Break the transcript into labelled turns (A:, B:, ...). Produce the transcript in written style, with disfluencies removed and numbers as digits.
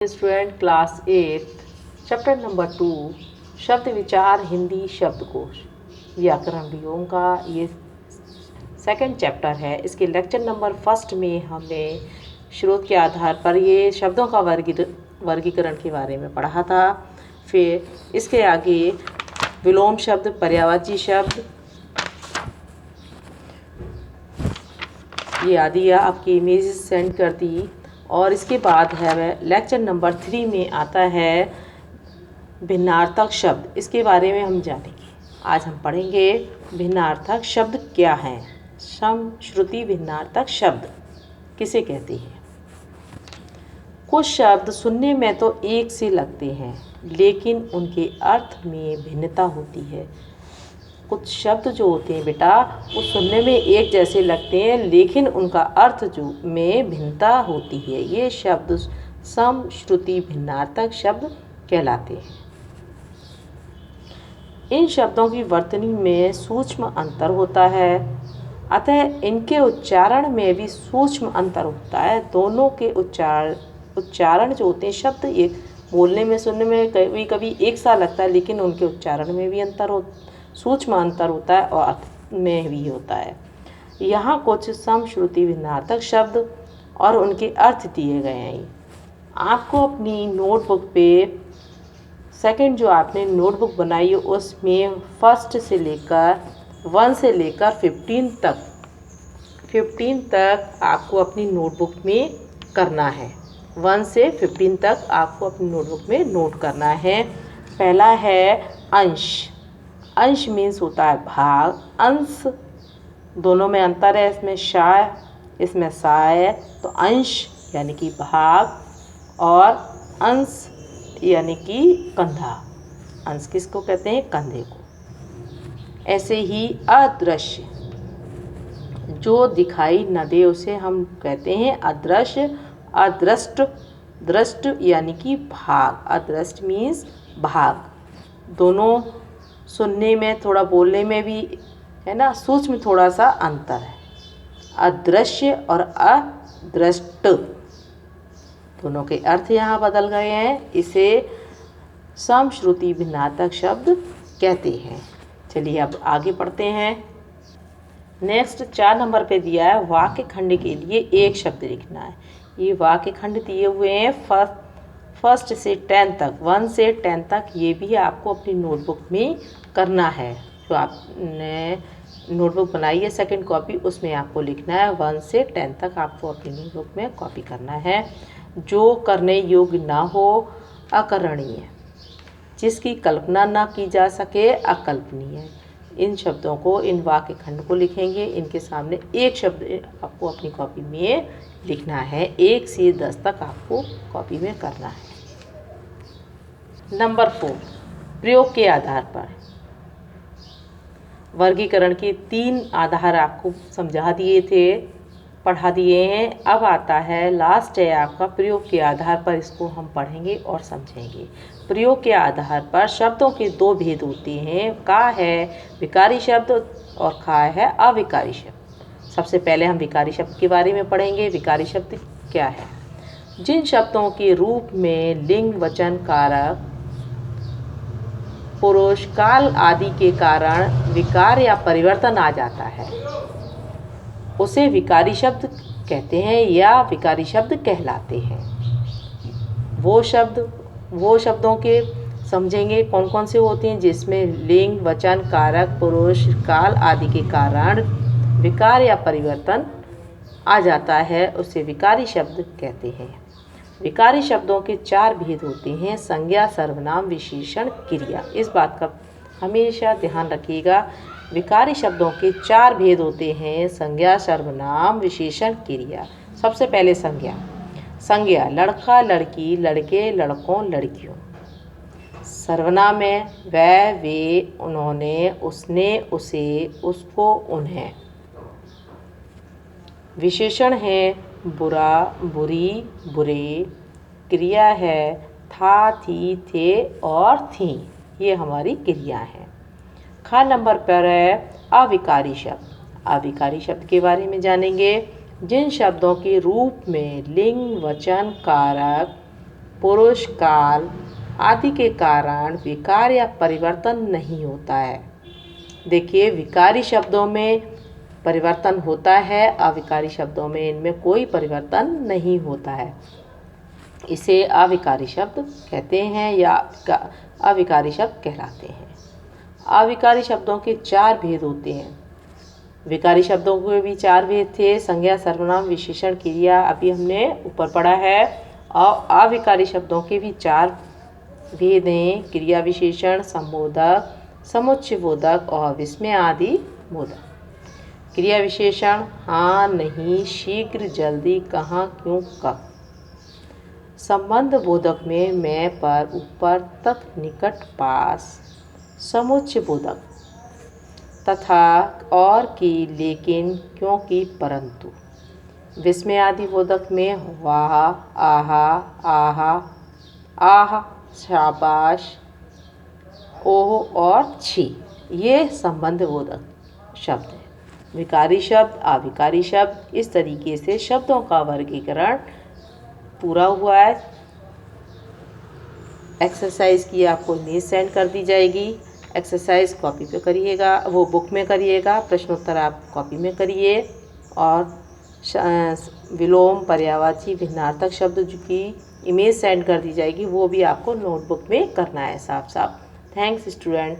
A: Student class 8 chapter number 2 शब्द विचार हिंदी शब्दकोश व्याकरण वियोग का ये सेकंड चैप्टर है। इसके लेक्चर नंबर फर्स्ट में हमने स्रोत के आधार पर ये शब्दों का वर्गीकरण के बारे में पढ़ा था। फिर इसके आगे विलोम शब्द, पर्यायवाची शब्द, ये आदि आपकी इमेजेस सेंड कर दी। और इसके बाद है लेक्चर नंबर 3 में आता है भिन्नार्थक शब्द। इसके बारे में हम जानेंगे। आज हम पढ़ेंगे भिन्नार्थक शब्द क्या हैं। सम श्रुति भिन्नार्थक शब्द किसे कहते हैं। कुछ शब्द सुनने में तो एक से लगते हैं लेकिन उनके अर्थ में भिन्नता होती है। कुछ शब्द जो होते हैं बेटा वो सुनने में एक जैसे लगते हैं लेकिन उनका अर्थ जो में भिन्नता होती है। ये शब्द सम श्रुति भिन्नार्थक शब्द कहलाते हैं। इन शब्दों की वर्तनी में सूक्ष्म अंतर होता है, अतः इनके उच्चारण में भी सूक्ष्म अंतर होता है। दोनों के उच्चारण जो होते हैं, शब्द एक बोलने में सुनने में कभी कभी एक सा लगता है लेकिन उनके उच्चारण में भी सूक्ष्म अंतर होता है और अर्थ में भी होता है। यहाँ कुछ समश्रुति भिन्नार्थक शब्द और उनके अर्थ दिए गए हैं। आपको अपनी नोटबुक पे सेकंड जो आपने नोटबुक बनाई है उसमें फर्स्ट से लेकर 1 से लेकर 15 तक आपको अपनी नोटबुक में करना है। 1 से 15 तक आपको अपनी नोटबुक में नोट करना है। पहला है अंश। अंश मीन्स होता है भाग। अंश दोनों में अंतर है, इसमें शा इसमें सा है। तो अंश यानी कि भाग और अंश यानी कि कंधा। अंश किसको कहते हैं? कंधे को। ऐसे ही अदृश्य, जो दिखाई न दे उसे हम कहते हैं अदृश्य। अदृष्ट, दृष्ट यानी कि भाग। अदृष्ट मीन्स भाग। दोनों सुनने में थोड़ा बोलने में भी है ना, सूक्ष्म थोड़ा सा अंतर है। अदृश्य और अदृष्ट दोनों के अर्थ यहाँ बदल गए हैं। इसे समश्रुति भिन्नार्थक शब्द कहते हैं। चलिए अब आगे पढ़ते हैं। नेक्स्ट 4 नंबर पे दिया है वाक्य खंड के लिए एक शब्द लिखना है। ये वाक्य खंड दिए हुए हैं फर्स्ट से 10 तक, 1 से 10 तक। ये भी आपको अपनी नोटबुक में करना है। जो आपने नोटबुक बनाई है सेकंड कॉपी, उसमें आपको लिखना है 1 से 10 तक आपको अपनी नोटबुक में कॉपी करना है। जो करने योग्य ना हो, अकरणीय, जिसकी कल्पना ना की जा सके, अकल्पनीय। इन शब्दों को, इन वाक्य खंड को लिखेंगे। इनके सामने एक शब्द आपको अपनी कॉपी में लिखना है। 1 से 10 तक आपको कॉपी में करना है। नंबर 4 प्रयोग के आधार पर। वर्गीकरण के 3 आधार आपको समझा दिए थे, पढ़ा दिए हैं। अब आता है लास्ट है आपका प्रयोग के आधार पर। इसको हम पढ़ेंगे और समझेंगे। प्रयोग के आधार पर शब्दों के 2 भेद होते हैं। का है विकारी शब्द और खा है अविकारी शब्द। सबसे पहले हम विकारी शब्द के बारे में पढ़ेंगे। विकारी शब्द क्या है? जिन शब्दों के रूप में लिंग, वचन, कारक, पुरुष, काल आदि के कारण विकार या परिवर्तन आ जाता है, उसे विकारी शब्द कहते हैं या विकारी शब्द कहलाते हैं। वो शब्दों के समझेंगे कौन कौन से होते हैं जिसमें लिंग, वचन, कारक, पुरुष, काल आदि के कारण विकार या परिवर्तन आ जाता है, उसे विकारी शब्द कहते हैं। विकारी शब्दों के 4 भेद होते हैं। संज्ञा, सर्वनाम, विशेषण, क्रिया। इस बात का हमेशा ध्यान रखिएगा। विकारी शब्दों के 4 भेद होते हैं। संज्ञा, सर्वनाम, विशेषण, क्रिया। सबसे पहले संज्ञा। संज्ञा लड़का, लड़की, लड़के, लड़कों, लड़कियों। सर्वनाम है वह, वे, उन्होंने, उसने, उसे, उसको, उन्हें। विशेषण है बुरा, बुरी, बुरे। क्रिया है था, थी, थे और थीं। ये हमारी क्रिया है। खा नंबर पर है अविकारी शब्द। अविकारी शब्द के बारे में जानेंगे। जिन शब्दों के रूप में लिंग, वचन, कारक, पुरुष, काल आदि के कारण विकार या परिवर्तन नहीं होता है। देखिए, विकारी शब्दों में परिवर्तन होता है, अविकारी शब्दों में इनमें कोई परिवर्तन नहीं होता है। इसे अविकारी शब्द कहते हैं या अविकारी शब्द कहलाते हैं। अविकारी शब्दों के 4 भेद होते हैं। विकारी शब्दों के भी 4 भेद थे, संज्ञा, सर्वनाम, विशेषण, क्रिया, अभी हमने ऊपर पढ़ा है। और अविकारी शब्दों के भी 4 भेद हैं, क्रिया विशेषण, संबोधक, समुच्चय बोधक और विस्मय आदि बोधक। क्रिया विशेषण हाँ, नहीं, शीघ्र, जल्दी, कहाँ, क्यों, कब। संबंध बोधक में मैं, पर, ऊपर, तक, निकट, पास। समुच्चय बोधक तथा, और, की, लेकिन, क्योंकि, परंतु। विस्मय आदि बोधक में वाह, आहा, आहा, आह, शाबाश, ओह और छी, ये संबंध बोधक शब्द हैं। विकारी शब्द, अविकारी शब्द, इस तरीके से शब्दों का वर्गीकरण पूरा हुआ है। एक्सरसाइज की आपको इमेज सेंड कर दी जाएगी। एक्सरसाइज कॉपी पे करिएगा, वो बुक में करिएगा, प्रश्नोत्तर आप कॉपी में करिए। और विलोम, पर्यायवाची, भिन्नार्थक शब्द की इमेज सेंड कर दी जाएगी, वो भी आपको नोटबुक में करना है साफ साफ। Thanks student.